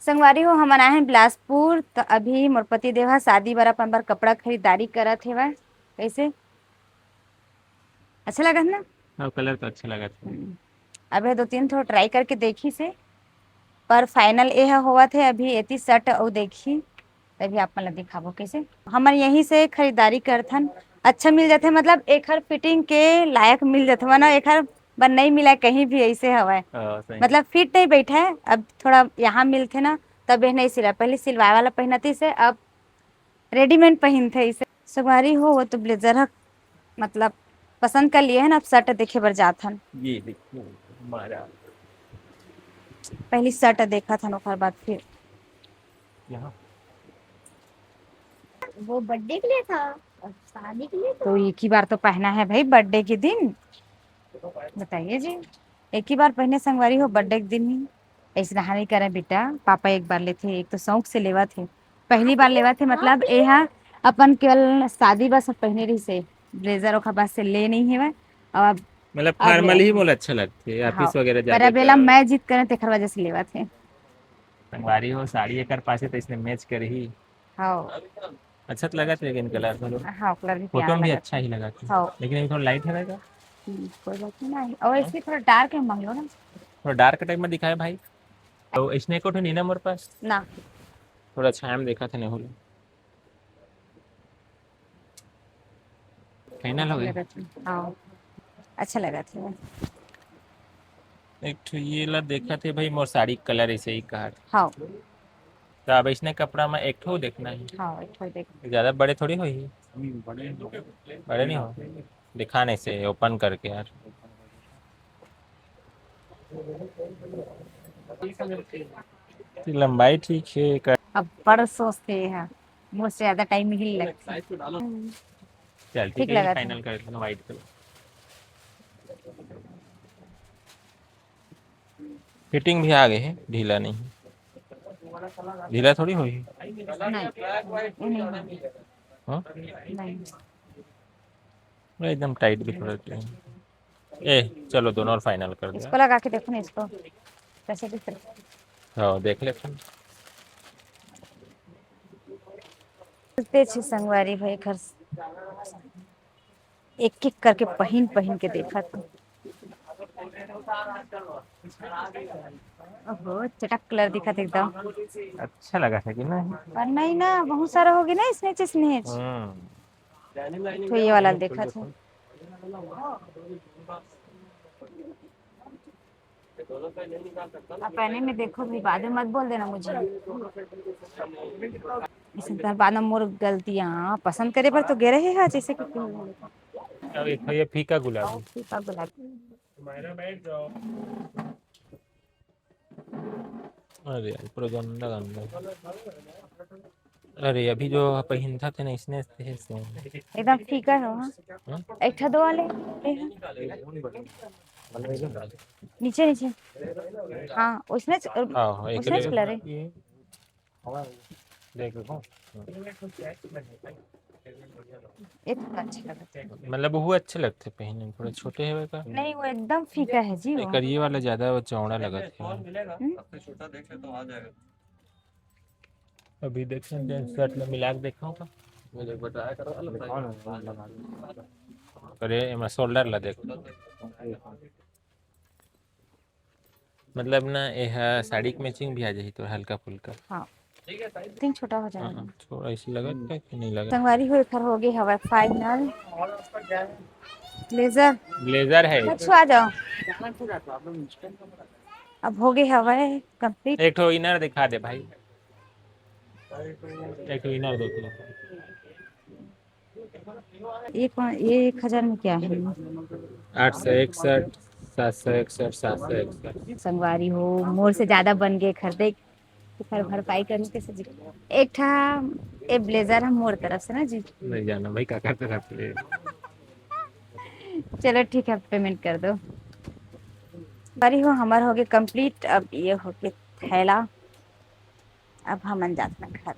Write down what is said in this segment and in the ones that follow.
संगवारी हो हम आए हैं बिलासपुर तो अभी मोर पति देव ह शादी बर अपन बर कपड़ा खरीदारी करत हेवय। कैसे अच्छा लगत ना। हाँ, कलर तो अच्छा लगा था। अबे दो तीन ठो ट्राई करके देखी से पर फाइनल ये होवत है अभी एती शर्ट और देखी तभी अपन ला दिखाबो कैसे हमन यहीं से खरीदारी करथन। अच्छा मिल जाथे मतलब एकर फिटिंग के लायक मिल जाथे वरना एकर बन नहीं मिला कहीं भी ऐसे हवय। सही। मतलब फिट नहीं बैठा है अब थोड़ा यहाँ मिलथे ना तब ये नहीं सिला पहले सिलवाए वाला पहनती से अब रेडीमेड पहनथे इसे सवारी हो वो तो ब्लेजर ह मतलब पसंद कर लिए है ना अब शर्ट देखे बर जाथन। ये देखिए हमारा पहली शर्ट देखा था ओकर बाद फिर यहाँ वो बर्थडे के लिए था और शादी के लिए तो एक ही बार तो पहना है भाई बर्थडे के दिन। बताइए जी एक ही बार पहने संगवारी हो बर्थडे के दिन ही ऐसे नहा नहीं करे बेटा पापा एक बार लेते एक तो शौक से लेवा थे पहली बार लेवा थे हाँ मतलब यहाँ अपन केवल शादी बस पहने रही से ब्लेजर ओखा बस से ले नहीं है अब मतलब अब ले फॉर्मल ही हैं। मोला अच्छा लगते हाँ ऑफिस वगैरह पर जाबे अब तो। एला मैं जीत करे तेखर वजह से लेवा थे। संगवारी हो साड़ी एकर पासे तो इसने मैच कर ही हाँ अच्छा तो लगा था लेकिन कलर मतलब हाँ कलर भी फोटो प्यारा में भी लगा अच्छा था। ही लगा था हाँ लेकिन ये थोड़ा लाइट है रहेगा। कोई बात नहीं और ऐसे थोड़ा डार्क है मांग लो ना। थोड़ा डार्क टाइप में दिखाया भाई। तो इसने को तो नहीं ना मेरे पास ना थोड़ा छाया में देखा था नहीं फाइनल हो अच्छा गया। लगा था हाँ अच्छा लगा था। एक तो ये ला देखा थे भाई मोर साड़ी कलर ऐसे ही कहा हाँ तो अब इसने कपड़ा में एक ठो देखना है। हाँ एक बार देख ज्यादा बड़े थोड़ी हो ही बड़े नहीं हो दिखाने से ओपन करके यार। लंबाई ठीक है अब बड़ सोचते हैं मुझसे ज्यादा टाइम ही लगता है। चल ठीक ठीक है ये लगा था। फाइनल कर देना व्हाइट कलर। फिटिंग भी आ गई है ढीला नहीं ढीला थोड़ी हुई। नहीं ये नहीं होगी। हाँ नहीं एकदम टाइट भी थोड़ा ए चलो दोनों और फाइनल कर दिया। इसको लगा के देखो ना इसको कैसे दिख रहा है। हाँ देख लेते हैं। बोलते छे संगवारी भाई घर एक एक करके पहन पहन के देखा था। ओहो चटक कलर दिखा था एकदम। अच्छा लगा था कि नहीं। पर नहीं ना बहुत सारा हो गया ना स्नेच स्नेच तो ये वाला देखा था। अब पहने में देखो भी बाद में मत बोल देना मुझे इसमें बाद में मोर गलतियां पसंद करे पर तो गे रहे हैं जैसे कि अब एक ये फीका गुलाबी। गुलाबी। अरे यार पूरा गंदा गंदा। अरे अभी जो पहनता थे ना इसने थे सेम। एकदम फीका है हाँ। हाँ? एक ठा दो वाले ये है। नीचे नीचे हाँ उसमें हाँ हाँ एक उसमें कलर है। ये देखो ये थोड़ा अच्छा लगा था। मतलब वो अच्छे लगते पहनने में थोड़ा छोटे है का। नहीं वो एकदम फीका है जी वो। एक ये वाला ज्यादा वो चौड़ा लगा था। अभी देख सकते हैं शर्ट में मिला के देखा होगा। मुझे बताया करो अरे मैं शोल्डर ला देखो मतलब ना यह साड़ी की मैचिंग भी आ जाए तो हल्का फुल्का। हाँ तीन छोटा हो जाएगा। हाँ थोड़ा ऐसे लगा था कि नहीं लगा। संगवारी हुई खर हो गई हवा फाइनल ब्लेजर ब्लेजर है बच्चों आ जाओ। अब हो गई हवा कंप्लीट। एक ठो इनर दिखा दे भाई एक ठो इनर देख लो। ये 1,000 में क्या है। 861 761 761। संगवारी हो मोर से ज्यादा बन गए खरीदे तो खर भरपाई करने कैसे जी। एक था ए ब्लेजर हम मोर तरफ से ना जी। नहीं जाना भाई क्या करते रहते। चलो ठीक है पेमेंट कर दो। बारी हो हमार हो गए कंप्लीट अब ये हो गए थैला। अब हम जाते हैं घर।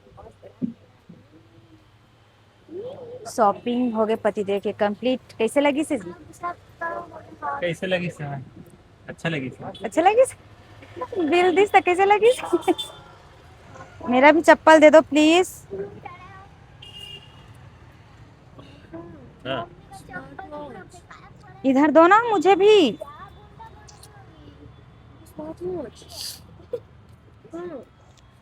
शॉपिंग हो गए पति देव के कंप्लीट कैसे लगी से जी। कैसे लगी सर अच्छा लगी सर। अच्छा लगी से? बिल दिस तक कैसे लगी से? मेरा भी चप्पल दे दो प्लीज। हाँ इधर दो ना मुझे भी।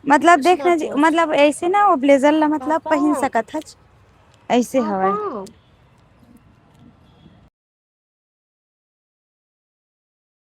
मतलब देखना जी, मतलब ऐसे ना वो ब्लेजर ला मतलब पहन सकत हच, ऐसे हवा।